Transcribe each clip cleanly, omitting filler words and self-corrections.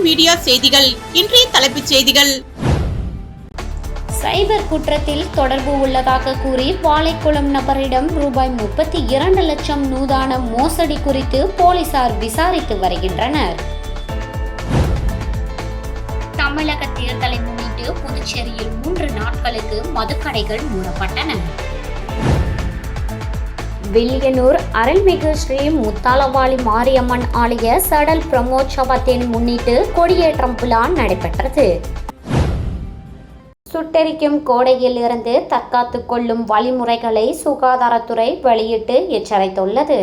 Media செய்திகள். இன்றைய தலைப்புச் செய்திகள். சைபர் குற்றத்தில் தொடர்பு உள்ளதாக கூறி வாழைக்குளம் நபரிடம் ரூபாய் 32 லட்சம் நூதான மோசடி குறித்து போலீசார் விசாரித்து வருகின்றனர். தமிழக தேர்தலை முன்னிட்டு புதுச்சேரியில் 3 நாட்களுக்கு மதுக்கடைகள் மூடப்பட்டன. வில்லியனூர் அருள்மிகு ஸ்ரீ முத்தாலவாளி மாரியம்மன் ஆலய சடல் பிரமோற்சவத்தை முன்னிட்டு கொடியேற்றம் விழா நடைபெற்றது. சுட்டெரிக்கும் கோடையில் இருந்து தற்காத்துக் கொள்ளும் வழிமுறைகளை சுகாதாரத்துறை வெளியிட்டு எச்சரித்துள்ளது.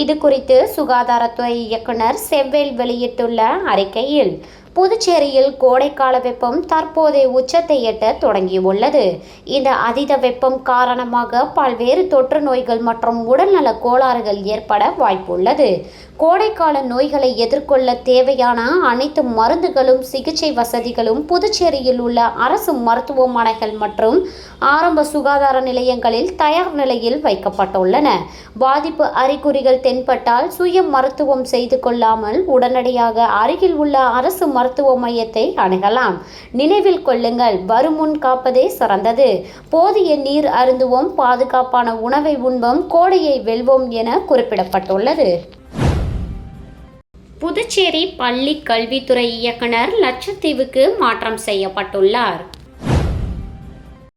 இது குறித்து சுகாதாரத்துறை இயக்குனர் செவ்வேல் வெளியிட்டுள்ள அறிக்கையில், புதுச்சேரியில் கோடைக்கால வெப்பம் தற்போதைய உச்சத்தை எட்ட தொடங்கியுள்ளது. இந்த அதீத வெப்பம் காரணமாக பல்வேறு தொற்று நோய்கள் மற்றும் உடல்நல கோளாறுகள் ஏற்பட வாய்ப்புள்ளது. கோடைக்கால நோய்களை எதிர்கொள்ள தேவையான அனைத்து மருந்துகளும் சிகிச்சை வசதிகளும் புதுச்சேரியில் உள்ள அரசு மருத்துவமனைகள் மற்றும் ஆரம்ப சுகாதார நிலையங்களில் தயார் நிலையில் வைக்கப்பட்டுள்ளன. பாதிப்பு அறிகுறிகள் தென்பட்டால் சுய மருத்துவம் செய்து கொள்ளாமல் உடனடியாக அருகில் உள்ள அரசு மருத்துவ மையத்தை அணுகலாம். நினைவில் கொள்ளுங்கள், வருமுன் காப்பதே சிறந்தது. போதிய நீர் அருந்துவோம், பாதுகாப்பான உணவை உண்போம், கோடையை வெல்வோம் என குறிப்பிடப்பட்டுள்ளது. புதுச்சேரி பள்ளி கல்வித்துறை இயக்குனர் லட்சத்தீவுக்கு மாற்றம் செய்யப்பட்டுள்ளார்.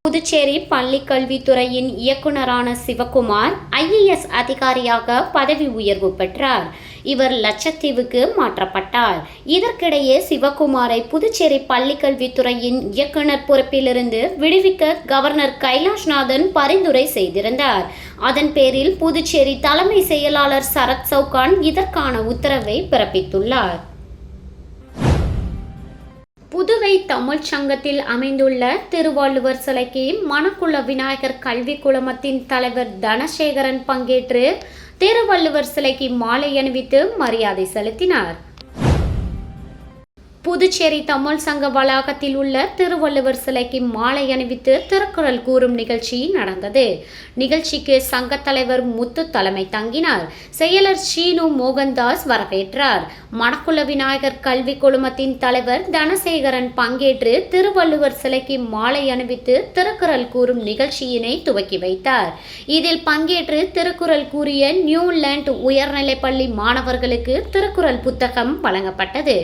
புதுச்சேரி பள்ளி கல்வித்துறையின் இயக்குனரான சிவகுமார் IAS அதிகாரியாக பதவி உயர்வு பெற்றார். இவர் லட்சத்தீவுக்கு மாற்றப்பட்டார். இதற்கிடையே சிவகுமாரை புதுச்சேரி பள்ளி கல்வித்துறையின் இயக்குனர் பொறுப்பிலிருந்து விடுவிக்க கவர்னர் கைலாஷ்நாதன் பரிந்துரை செய்திருந்தார். அதன் பேரில் புதுச்சேரி தலைமை செயலாளர் சரத் சவுகான் இதற்கான உத்தரவை பிறப்பித்துள்ளார். புதுவை தமிழ்ச் சங்கத்தில் அமைந்துள்ள திருவள்ளுவர் சிலைக்கு மணக்குள விநாயகர் கல்வி குழுமத்தின் தலைவர் தனசேகரன் பங்கேற்று திருவள்ளுவர் சிலைக்கு மாலை அணிவித்து மரியாதை செலுத்தினார். புதுச்சேரி தமிழ் சங்க வளாகத்தில் உள்ள திருவள்ளுவர் சிலைக்கு மாலை அணிவித்து திருக்குறள் கூறும் நிகழ்ச்சி நடந்தது. நிகழ்ச்சிக்கு சங்க தலைவர் முத்து தலைமை தங்கினார். செயலர் சீனு மோகன்தாஸ் வரவேற்றார். மணக்குள விநாயகர் கல்வி குழுமத்தின் தலைவர் தனசேகரன் பங்கேற்று திருவள்ளுவர் சிலைக்கு மாலை அணிவித்து திருக்குறள் கூறும் நிகழ்ச்சியினை துவக்கி வைத்தார். இதில் பங்கேற்று திருக்குறள் கூறிய நியூலேண்ட் உயர்நிலைப்பள்ளி மாணவர்களுக்கு திருக்குறள் புத்தகம் வழங்கப்பட்டது.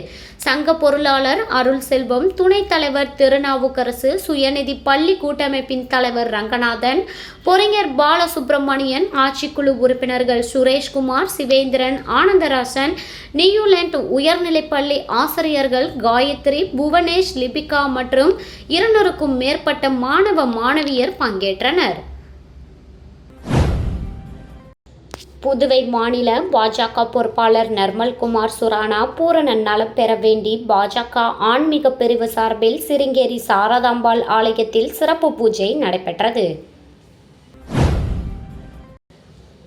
சங்க பொருளாளர் அருள் செல்வம், துணைத் தலைவர் திருநாவுக்கரசு, சுயநிதி பள்ளி கூட்டமைப்பின் தலைவர் ரங்கநாதன், பொறிஞர் பாலசுப்ரமணியன், ஆட்சிக்குழு உறுப்பினர்கள் சுரேஷ்குமார், சிவேந்திரன், ஆனந்தராசன், நியூலேண்ட் உயர்நிலைப்பள்ளி ஆசிரியர்கள் காயத்ரி, புவனேஷ், லிபிகா மற்றும் 200க்கும் மேற்பட்ட மாணவ மாணவியர் பங்கேற்றனர். புதுவை மாநில பாஜக பொறுப்பாளர் நிர்மல்குமார் சுரானா பூரண நலம் பெற வேண்டி பாஜக ஆன்மீக பிரிவு சார்பில் சிருங்கேரி சாரதாம்பாள் ஆலயத்தில் சிறப்பு பூஜை நடைபெற்றது.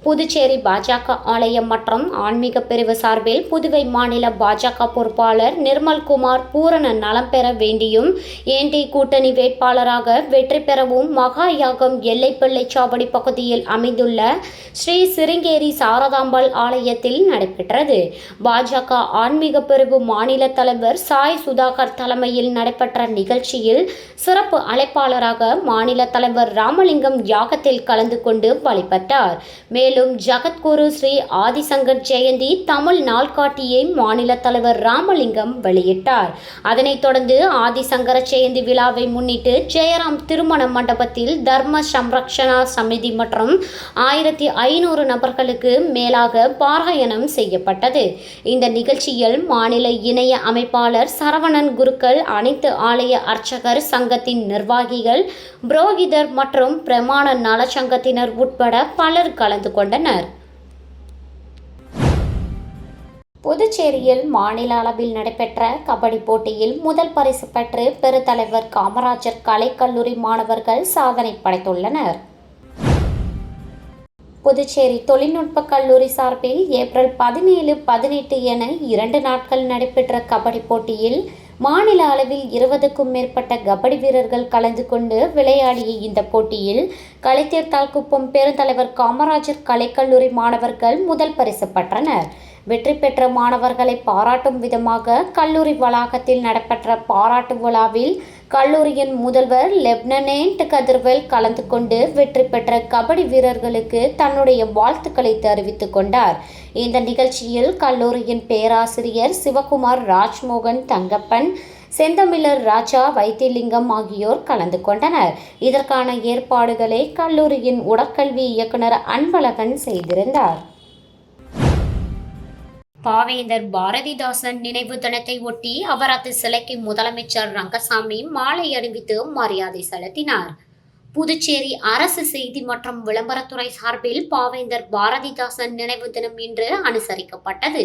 புதுச்சேரி பாஜக ஆலயம் மற்றும் ஆன்மீக பிரிவு சார்பில் புதுவை மாநில பாஜக பொறுப்பாளர் நிர்மல்குமார் பூரண நலம் பெற வேண்டியும் என்டி கூட்டணி வேட்பாளராக வெற்றி பெறவும் மகா யாகம் எல்லைப்பிள்ளைச்சாவடி பகுதியில் அமைந்துள்ள ஸ்ரீ சிருங்கேரி சாரதாம்பாள் ஆலயத்தில் நடைபெற்றது. பாஜக ஆன்மீக பிரிவு மாநில தலைவர் சாய் சுதாகர் தலைமையில் நடைபெற்ற நிகழ்ச்சியில் சிறப்பு அழைப்பாளராக மாநில தலைவர் ராமலிங்கம் யாகத்தில் கலந்து கொண்டு வழிபட்டார். மேலும் ஜகத்குரு ஸ்ரீ ஆதிசங்கர் ஜெயந்தி தமிழ் நாள்காட்டியை மாநில தலைவர் ராமலிங்கம் வெளியிட்டார். அதனைத் தொடர்ந்து ஆதிசங்கர ஜெயந்தி விழாவை முன்னிட்டு ஜெயராம் திருமண மண்டபத்தில் தர்ம சம்ரக்ஷணா சமிதி மற்றும் 1500 நபர்களுக்கு மேலாக பாராயணம் செய்யப்பட்டது. இந்த நிகழ்ச்சியில் மாநில இணைய அமைப்பாளர் சரவணன் குருக்கள், அனைத்து ஆலய அர்ச்சகர் சங்கத்தின் நிர்வாகிகள், புரோகிதர் மற்றும் பிரமாண நலச்சங்கத்தினர் உட்பட பலர் கலந்து கொண்டனர். புதுச்சேரியில் மாநில அளவில் நடைபெற்ற கபடி போட்டியில் முதல் பரிசு பெற்று பெருத்தலைவர் காமராஜர் கலைக்கல்லூரி மாணவர்கள் சாதனை படைத்துள்ளனர். புதுச்சேரி தொழில்நுட்ப கல்லூரி சார்பில் ஏப்ரல் 17, 18 என 2 நாட்கள் நடைபெற்ற கபடி போட்டியில் மாநில அளவில் 20க்கும் மேற்பட்ட கபடி வீரர்கள் கலந்து கொண்டு விளையாடிய இந்த போட்டியில் கலைத்தீர்த்தால்குப்பம் பெருந்தலைவர் காமராஜர் கலைக்கல்லூரி மாணவர்கள் முதல் பரிசு பெற்றனர். வெற்றி பெற்ற மாணவர்களை பாராட்டும் விதமாக கல்லூரி வளாகத்தில் நடைபெற்ற பாராட்டு விழாவில் கல்லூரியின் முதல்வர் லெப்டினன்ட் கதிர்வேல் கலந்து கொண்டு வெற்றி பெற்ற கபடி வீரர்களுக்கு தன்னுடைய வாழ்த்துக்களை தெரிவித்துக் கொண்டார். இந்த நிகழ்ச்சியில் கல்லூரியின் பேராசிரியர் சிவகுமார், ராஜ்மோகன், தங்கப்பன், செந்தமிழர் ராஜா, வைத்தியலிங்கம் ஆகியோர் கலந்து கொண்டனர். இதற்கான ஏற்பாடுகளை கல்லூரியின் உடற்கல்வி இயக்குனர் அன்பழகன் செய்திருந்தார். பாவேந்தர் பாரதிதாசன் நினைவு தினத்தை ஒட்டி அவரது சிலைக்கு முதலமைச்சர் ரங்கசாமி மாலை அணிவித்து மரியாதை செலுத்தினார். புதுச்சேரி அரசு செய்தி மற்றும் விளம்பரத்துறை சார்பில் பாவேந்தர் பாரதிதாசன் நினைவு தினம் இன்று அனுசரிக்கப்பட்டது.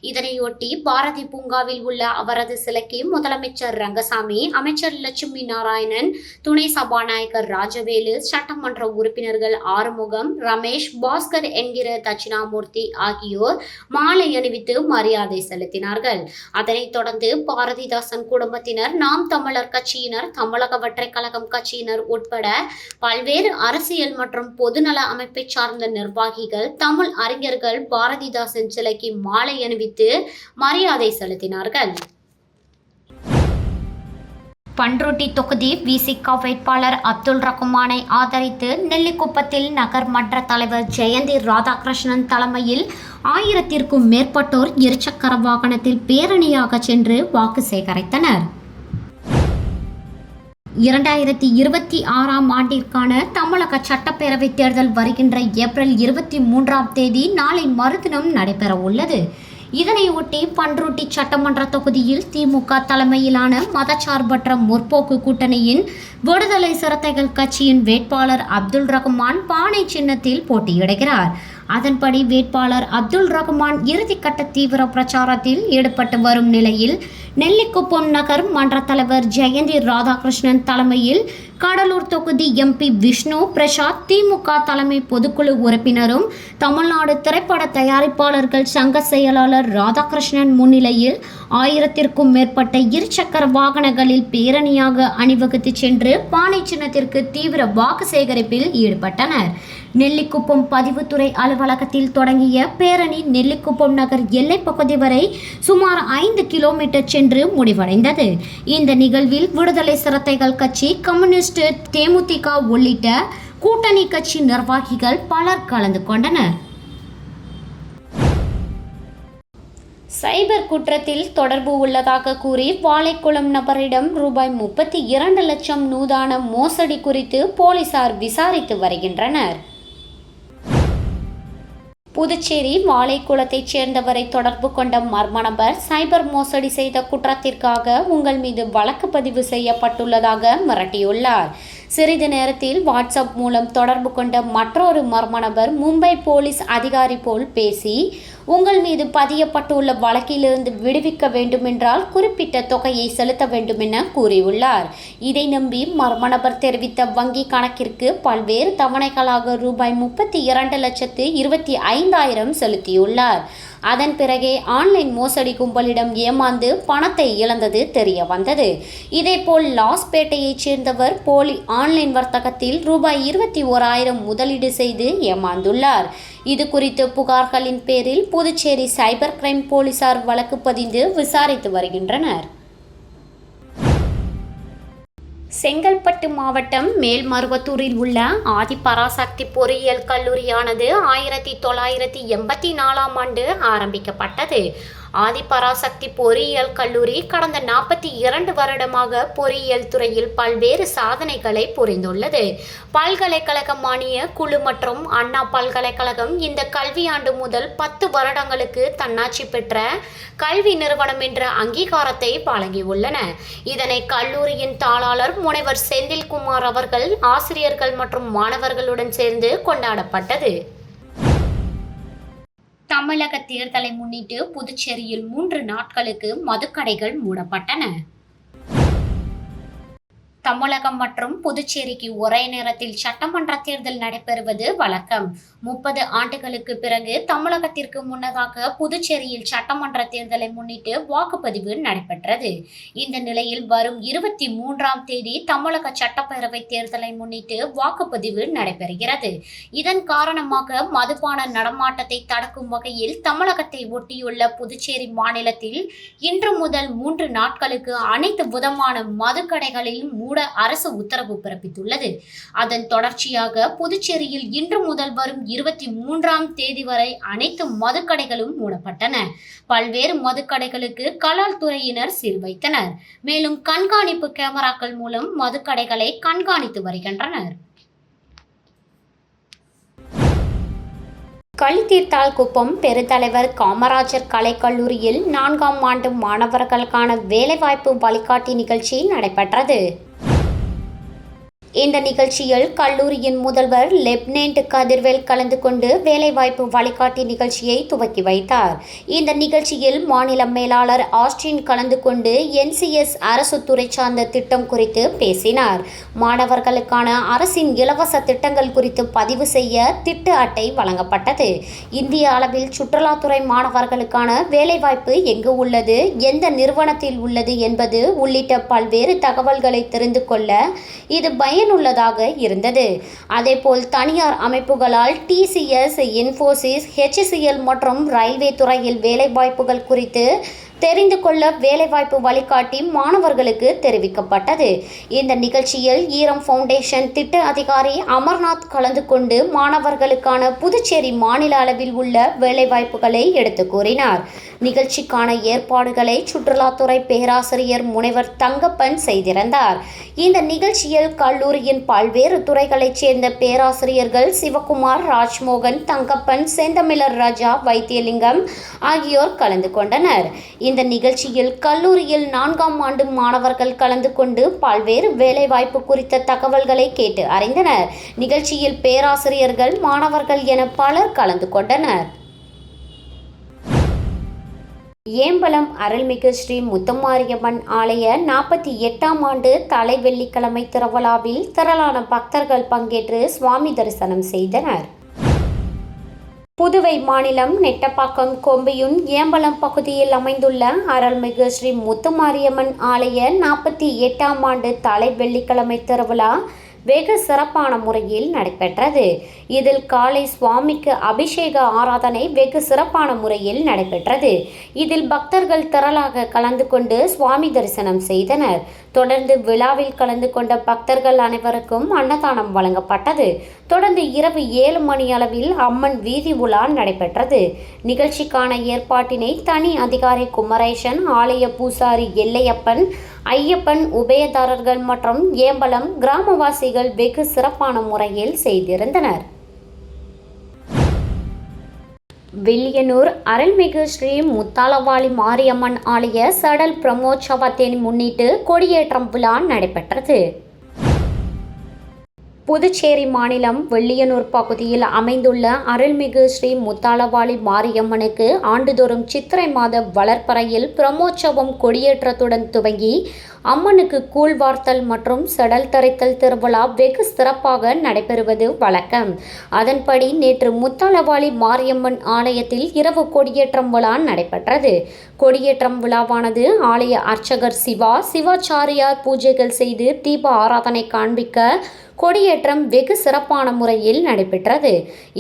இதனையொட்டி பாரதி பூங்காவில் உள்ள அவரது சிலைக்கு முதலமைச்சர் ரங்கசாமி, அமைச்சர் லட்சுமி நாராயணன், துணை சபாநாயகர் ராஜவேலு, சட்டமன்ற உறுப்பினர்கள் ஆறுமுகம், ரமேஷ், பாஸ்கர் என்கிற தட்சிணாமூர்த்தி ஆகியோர் மாலை அணிவித்து மரியாதை செலுத்தினார்கள். அதனைத் தொடர்ந்து பாரதிதாசன் குடும்பத்தினர், நாம் தமிழர் கட்சியினர், தமிழக வெற்றிக் கழகம் கட்சியினர் உட்பட பல்வேறு அரசியல் மற்றும் பொதுநல அமைப்பை சார்ந்த நிர்வாகிகள், தமிழ் அறிஞர்கள் பாரதிதாசன் சிலைக்கு மாலை அணிவித்து மரியாதை செலுத்தினார்கள். பண்ருட்டி தொகுதி விசிக வேட்பாளர் அப்துல் ரகுமானை ஆதரித்து நெல்லிக்குப்பத்தில் நகர் மன்ற தலைவர் ஜெயந்தி ராதாகிருஷ்ணன் தலைமையில் 1000க்கும் மேற்பட்டோர் இருசக்கர வாகனத்தில் பேரணியாக சென்று வாக்கு சேகரித்தனர். 2026ஆம் ஆண்டிற்கான தமிழக சட்டப்பேரவைத் தேர்தல் வருகின்ற ஏப்ரல் 23ஆம் தேதி நாளை மறுதினம் நடைபெற உள்ளது. இதனையொட்டி பண்ருட்டி சட்டமன்ற தொகுதியில் திமுக தலைமையிலான மதச்சார்பற்ற முற்போக்கு கூட்டணியின் விடுதலை சிறுத்தைகள் கட்சியின் வேட்பாளர் அப்துல் ரகுமான் பானை சின்னத்தில் போட்டியிடுகிறார். அதன்படி வேட்பாளர் அப்துல் ரகுமான் இறுதிக்கட்ட தீவிர பிரச்சாரத்தில் ஈடுபட்டு வரும் நிலையில் நெல்லிக்குப்பம் நகர் மன்ற தலைவர் ஜெயந்தி ராதாகிருஷ்ணன் தலைமையில் கடலூர் தொகுதி எம்பி விஷ்ணு பிரசாத், திமுக தலைமை பொதுக்குழு உறுப்பினரும் தமிழ்நாடு திரைப்பட தயாரிப்பாளர்கள் சங்க செயலாளர் ராதாகிருஷ்ணன் முன்னிலையில் 1000க்கும் மேற்பட்ட இருசக்கர வாகனங்களில் பேரணியாக அணிவகுத்து சென்று பானை சின்னத்திற்கு தீவிர வாக்கு சேகரிப்பில் ஈடுபட்டனர். நெல்லிக்குப்பம் பதிவுத்துறை அலுவலகத்தில் தொடங்கிய பேரணி நெல்லிக்குப்பம் நகர் எல்லைப் பகுதி வரை சுமார் 5 கிலோமீட்டர் சென்று முடிவடைந்தது. இந்த நிகழ்வில் விடுதலை சிறுத்தைகள் கட்சி, கம்யூனிஸ்ட், தேமுதிக உள்ளிட்ட கூட்டணி கட்சி நிர்வாகிகள் பலர் கலந்து கொண்டனர். சைபர் குற்றத்தில் தொடர்பு உள்ளதாக கூறி வாழைக்குளம் நபரிடம் ரூபாய் 32 லட்சம் நூதான மோசடி குறித்து போலீசார் விசாரித்து வருகின்றனர். புதுச்சேரி வாழைக்குளத்தைச் சேர்ந்தவரை தொடர்பு கொண்ட மர்ம நபர் சைபர் மோசடி செய்த குற்றத்திற்காக உங்கள் மீது வழக்கு பதிவு செய்யப்பட்டுள்ளதாக மிரட்டியுள்ளார். சிறிது நேரத்தில் வாட்ஸ்அப் மூலம் தொடர்பு கொண்ட மற்றொரு மர்ம நபர் மும்பை போலீஸ் அதிகாரி போல் பேசி, உங்கள் மீது பதியப்பட்டுள்ள வழக்கிலிருந்து விடுவிக்க வேண்டுமென்றால் குறிப்பிட்ட தொகையை செலுத்த வேண்டும் என கூறியுள்ளார். இதை நம்பி மர்ம நபர் தெரிவித்த வங்கி கணக்கிற்கு பல்வேறு தவணைகளாக ரூபாய் 32,25,000 செலுத்தியுள்ளார். அதன் பிறகே ஆன்லைன் மோசடி கும்பலிடம் ஏமாந்து பணத்தை இழந்தது தெரிய வந்தது. இதேபோல் லாஸ்பேட்டையைச் சேர்ந்தவர் போலி ஆன்லைன் வர்த்தகத்தில் ரூபாய் 21,000 முதலீடு செய்து ஏமாந்துள்ளார். இது குறித்து புகார்களின் பேரில் புதுச்சேரி சைபர் கிரைம் போலீசார் வழக்கு பதிந்து விசாரித்து வருகின்றனர். செங்கல்பட்டு மாவட்டம் மேல்மருவத்தூரில் உள்ள ஆதிபராசக்தி பொறியியல் கல்லூரியானது 1984ஆம் ஆண்டு ஆரம்பிக்கப்பட்டது. ஆதிபராசக்தி பொறியியல் கல்லூரி கடந்த 42 வருடமாக பொறியியல் துறையில் பல்வேறு சாதனைகளை புரிந்துள்ளது. பல்கலைக்கழக மானிய குழு மற்றும் அண்ணா பல்கலைக்கழகம் இந்த கல்வியாண்டு முதல் 10 வருடங்களுக்கு தன்னாட்சி பெற்ற கல்வி நிறுவனம் என்ற அங்கீகாரத்தை வழங்கியுள்ளன. இதனை கல்லூரியின் தாளாளர் முனைவர் செந்தில்குமார் அவர்கள் ஆசிரியர்கள் மற்றும் மாணவர்களுடன் சேர்ந்து கொண்டாடப்பட்டது. தமிழக தேர்தலை முன்னிட்டு புதுச்சேரியில் 3 நாட்களுக்கு மதுக்கடைகள் மூடப்பட்டன. தமிழகம் மற்றும் புதுச்சேரிக்கு ஒரே நேரத்தில் சட்டமன்ற தேர்தல் நடைபெறுவது வழக்கம். 30 ஆண்டுகளுக்கு பிறகு தமிழகத்திற்கு முன்னதாக புதுச்சேரியில் சட்டமன்ற தேர்தலை முன்னிட்டு வாக்குப்பதிவு நடைபெற்றது. இந்த நிலையில் வரும் 23ஆம் தேதி தமிழக சட்டப்பேரவை தேர்தலை முன்னிட்டு வாக்குப்பதிவு நடைபெறுகிறது. இதன் காரணமாக மதுபான நடமாட்டத்தை தடுக்கும் வகையில் தமிழகத்தை ஒட்டியுள்ள புதுச்சேரி மாநிலத்தில் இன்று முதல் 3 நாட்களுக்கு அனைத்து விதமான மதுக்கடைகளில் மூட அரசு உத்தரவு பிறப்பித்துள்ளது. அதன் தொடர்ச்சியாக புதுச்சேரியில் இன்று முதல் வரும் 23ஆம் தேதி வரை அனைத்து மதுக்கடைகளும் மூடப்பட்டன. பல்வேறு மதுக்கடைகளுக்கு கலால் துறையினர் சீல் வைத்தனர். மேலும் கண்காணிப்பு கேமராக்கள் மூலம் மதுக்கடைகளை கண்காணித்து வருகின்றனர். கள்ளித்தீர்த்தால்குப்பம் பெருந்தலைவர் காமராஜர் கலைக்கல்லூரியில் 4ஆம் ஆண்டு மாணவர்களுக்கான வேலைவாய்ப்பு வழிகாட்டி நிகழ்ச்சி நடைபெற்றது. இந்த நிகழ்ச்சியில் கல்லூரியின் முதல்வர் லெப்டினன்ட் கதிர்வேல் கலந்து கொண்டு வேலைவாய்ப்பு வழிகாட்டி நிகழ்ச்சியை துவக்கி வைத்தார். இந்த நிகழ்ச்சியில் மாநில மேலாளர் ஆஸ்டின் கலந்து கொண்டு NCS அரசு துறை சார்ந்த திட்டம் குறித்து பேசினார். மாணவர்களுக்கான அரசின் இலவச திட்டங்கள் குறித்து பதிவு செய்ய திட்ட அட்டை வழங்கப்பட்டது. இந்திய அளவில் சுற்றுலாத்துறை மாணவர்களுக்கான வேலைவாய்ப்பு எங்கு உள்ளது, எந்த நிறுவனத்தில் உள்ளது என்பது உள்ளிட்ட பல்வேறு தகவல்களை தெரிந்து கொள்ள இது பயனுள்ளதாக இருந்தது. அதேபோல் தனியார் அமைப்புகளால் TCS, இன்ஃபோசிஸ், HCL மற்றும் ரயில்வே துறையில் வேலைவாய்ப்புகள் குறித்து தெரிந்து கொள்ள வேலைவாய்ப்பு வழிகாட்டி மாணவர்களுக்கு தெரிவிக்கப்பட்டது. இந்த நிகழ்ச்சியில் ஈரம் ஃபவுண்டேஷன் திட்ட அதிகாரி அமர்நாத் கலந்து கொண்டு மாணவர்களுக்கான புதுச்சேரி மாநில அளவில் உள்ள வேலைவாய்ப்புகளை எடுத்து கூறினார். நிகழ்ச்சிக்கான ஏற்பாடுகளை சுற்றுலாத்துறை பேராசிரியர் முனைவர் தங்கப்பன் செய்திருந்தார். இந்த நிகழ்ச்சியில் கல்லூரியின் பல்வேறு துறைகளைச் சேர்ந்த பேராசிரியர்கள் சிவகுமார், ராஜ்மோகன், தங்கப்பன், செந்தமிழர் ராஜா, வைத்தியலிங்கம் ஆகியோர் கலந்து கொண்டனர். இந்த நிகழ்ச்சியில் கல்லூரியில் 4ஆம் ஆண்டு மாணவர்கள் கலந்து கொண்டு பல்வேறு வேலைவாய்ப்பு குறித்த தகவல்களை கேட்டு அறிந்தனர். நிகழ்ச்சியில் பேராசிரியர்கள், மாணவர்கள் என பலர் கலந்து கொண்டனர். ஏம்பலம் அருள்மிகு ஸ்ரீ முத்துமாரியம்மன் ஆலய 48ஆம் ஆண்டு தலை வெள்ளிக்கிழமை திருவிழாவில் திரளான பக்தர்கள் பங்கேற்று சுவாமி தரிசனம் செய்தனர். புதுவை மாநிலம் நெட்டப்பாக்கம் கொம்பியூன் ஏம்பலம் பகுதியில் அமைந்துள்ள அருள்மிகு ஸ்ரீ முத்துமாரியம்மன் ஆலய 48ஆம் ஆண்டு தலை வெள்ளிக்கிழமை திருவிழா வெகு சிறப்பான முறையில் நடைபெற்றது. இதில் காலை சுவாமிக்கு அபிஷேக ஆராதனை வெகு சிறப்பான முறையில் நடைபெற்றது. இதில் பக்தர்கள் திரளாக கலந்து கொண்டு சுவாமி தரிசனம் செய்தனர். தொடர்ந்து விழாவில் கலந்து கொண்ட பக்தர்கள் அனைவருக்கும் அன்னதானம் வழங்கப்பட்டது. தொடர்ந்து இரவு 7 மணி அளவில் அம்மன் வீதி உலா நடைபெற்றது. நிகழ்ச்சிக்கான ஏற்பாட்டினை தனி அதிகாரி குமரேசன், ஆலய பூசாரி எல்லையப்பன், ஐயப்பன், உபயதாரர்கள் மற்றும் ஏம்பலம் கிராமவாசிகள் வெகு சிறப்பான முறையில் செய்திருந்தனர். வில்லியனூர் அருள்மிகு ஸ்ரீ முத்தாலவாளி மாரியம்மன் ஆலய சடல் பிரமோற்சவத்தை முன்னிட்டு கொடியேற்றம் விழா நடைபெற்றது. புதுச்சேரி மாநிலம் வில்லியனூர் பகுதியில் அமைந்துள்ள அருள்மிகு ஸ்ரீ முத்தாலவாளி மாரியம்மனுக்கு ஆண்டுதோறும் சித்திரை மாத வளர்ப்பறையில் பிரமோற்சவம் கொடியேற்றத்துடன் துவங்கி அம்மனுக்கு கூழ்வார்த்தல் மற்றும் செடல் தரித்தல் திருவிழா வெகு சிறப்பாக நடைபெறுவது வழக்கம். அதன்படி நேற்று முத்தாலவாளி மாரியம்மன் ஆலயத்தில் இரவு கொடியேற்றம் விழா நடைபெற்றது. கொடியேற்றம் விழாவானது ஆலய அர்ச்சகர் சிவாச்சாரியார் பூஜைகள் செய்து தீப ஆராதனை காண்பிக்க கொடியேற்றம் வெகு சிறப்பான முறையில் நடைபெற்றது.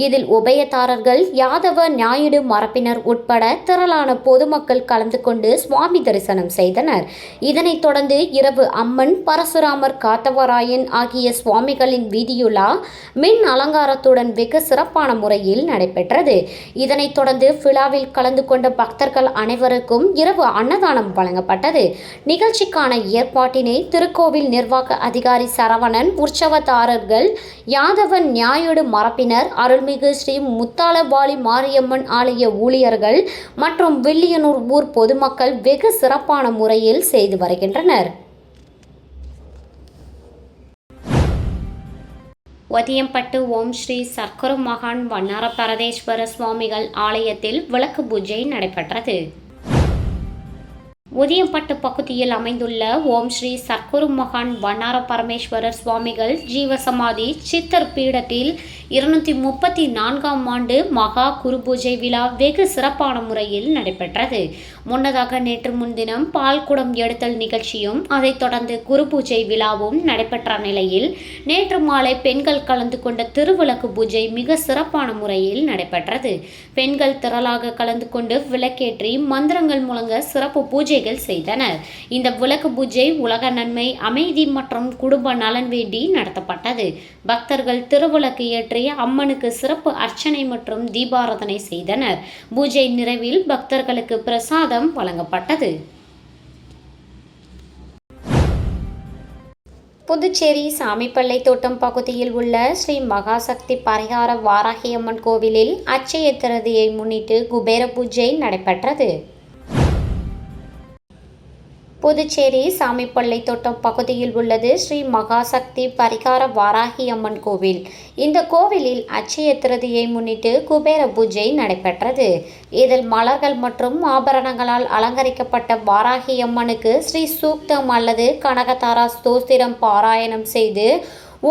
இதில் உபயதாரர்கள், யாதவ நாயுடு மரபினர் உட்பட திரளான பொதுமக்கள் கலந்து கொண்டு சுவாமி தரிசனம் செய்தனர். இதனைத் தொடர்ந்து இரவு அம்மன், பரசுராமர், காத்தவராயன் ஆகிய சுவாமிகளின் வீதியுலா மின் அலங்காரத்துடன் வெகு சிறப்பான முறையில் நடைபெற்றது. இதனைத் தொடர்ந்து விழாவில் கலந்து கொண்ட பக்தர்கள் அனைவருக்கும் இரவு அன்னதானம் வழங்கப்பட்டது. நிகழ்ச்சிக்கான ஏற்பாட்டினை திருக்கோவில் நிர்வாக அதிகாரி சரவணன், உற்சவதாரர்கள், யாதவன் நாயுடு மரபினர், அருள்மிகு ஸ்ரீ முத்தாலவாளி மாரியம்மன் ஆலய ஊழியர்கள் மற்றும் வில்லியனூர் ஊர் பொதுமக்கள் வெகு சிறப்பான முறையில் செய்து வருகின்றனர். ஒதியம்பட்டு ஓம் ஸ்ரீ சர்க்குரு மகான் வண்ணார பரதேஸ்வர சுவாமிகள் ஆலயத்தில் விளக்கு பூஜை நடைபெற்றது. உதியம்பட்டு பகுதியில் அமைந்துள்ள ஓம் ஸ்ரீ சர்க்குரு மகான் வண்ணார பரமேஸ்வரர் சுவாமிகள் ஜீவசமாதி சித்தர் பீடத்தில் 234ஆம் ஆண்டு மகா குரு பூஜை விழா வெகு சிறப்பான முறையில் நடைபெற்றது. முன்னதாக நேற்று முன்தினம் பால்குடம் எடுத்தல் நிகழ்ச்சியும் அதைத் தொடர்ந்து குரு பூஜை விழாவும் நடைபெற்ற நிலையில் நேற்று மாலை பெண்கள் கலந்து கொண்ட திருவிளக்கு பூஜை மிக சிறப்பான முறையில் நடைபெற்றது. பெண்கள் திரளாக கலந்து கொண்டு விளக்கேற்றி மந்திரங்கள் முழங்க சிறப்பு பூஜைகள் செய்தனர். இந்த விளக்கு பூஜை உலக நன்மை, அமைதி மற்றும் குடும்ப நலன் வேண்டி நடத்தப்பட்டது. பக்தர்கள் திருவிளக்கு ஏற்றி அம்மனுக்கு சிறப்பு அர்ச்சனை மற்றும் தீபாராதனை செய்தனர். பூஜை நிறைவில் பக்தர்களுக்கு பிரசாதம் வழங்கப்பட்டது. புதுச்சேரி சாமிப்பள்ளை தோட்டம் பகுதியில் உள்ள ஸ்ரீ மகாசக்தி பரிகார வாராகியம்மன் கோவிலில் அட்சய திருதியை முன்னிட்டு குபேர பூஜை நடைபெற்றது. புதுச்சேரி சாமிப்பள்ளை தோட்டம் பகுதியில் உள்ளது ஸ்ரீ மகாசக்தி பரிகார வாராகி அம்மன் கோவில். இந்த கோவிலில் அட்சய திருதியை முன்னிட்டு குபேர பூஜை நடைபெற்றது. இதில் மலர்கள் மற்றும் ஆபரணங்களால் அலங்கரிக்கப்பட்ட வாராகி அம்மனுக்கு ஸ்ரீ சூக்தம் அல்லது கனகதாரா ஸ்தோத்திரம் பாராயணம் செய்து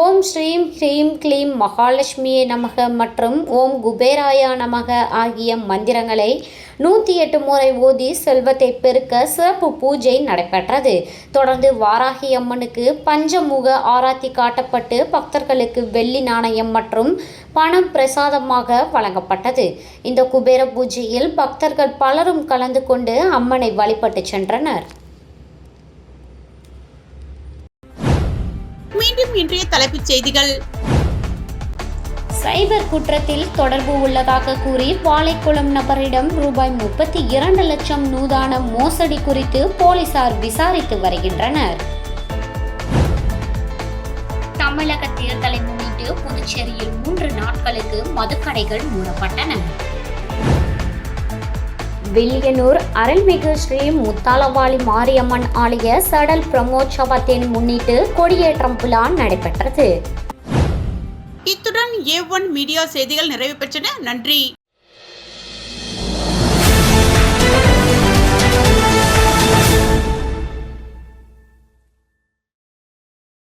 ஓம் ஸ்ரீம் ஹ்ரீம் க்ளீம் மகாலட்சுமியே நமக மற்றும் ஓம் குபேராயா நமக ஆகிய மந்திரங்களை 108 முறை ஓதி செல்வத்தை பெருக்க சிறப்பு பூஜை நடைபெற்றது. தொடர்ந்து வாராகி அம்மனுக்கு பஞ்சமுக ஆராத்தி காட்டப்பட்டு பக்தர்களுக்கு வெள்ளி நாணயம் மற்றும் பணம் பிரசாதமாக வழங்கப்பட்டது. இந்த குபேர பூஜையில் பக்தர்கள் பலரும் கலந்து கொண்டு அம்மனை வழிபட்டு சென்றனர். மீண்டும் இன்றைய தலைப்புச் செய்திகள். சைபர் குற்றத்தில் தொடர்பு உள்ளதாக கூறி வாழைக்குளம் நபரிடம் ரூபாய் 32 லட்சம் நூதான மோசடி குறித்து போலீசார் விசாரித்து வருகின்றனர். தமிழக தேர்தலை முன்னிட்டு புதுச்சேரியில் 3 நாட்களுக்கு மதுக்கடைகள் மூடப்பட்டன. வில்லியனூர் அருள்மிகு ஸ்ரீ முத்தாலவாளி மாரியம்மன் ஆலய சடல் பிரமோற்சவத்தின் முன்னிட்டு கொடியேற்றம் விழா நடைபெற்றது. இத்துடன் A1 மீடியா செய்திகள் நிறைவு பெற்றன. நன்றி.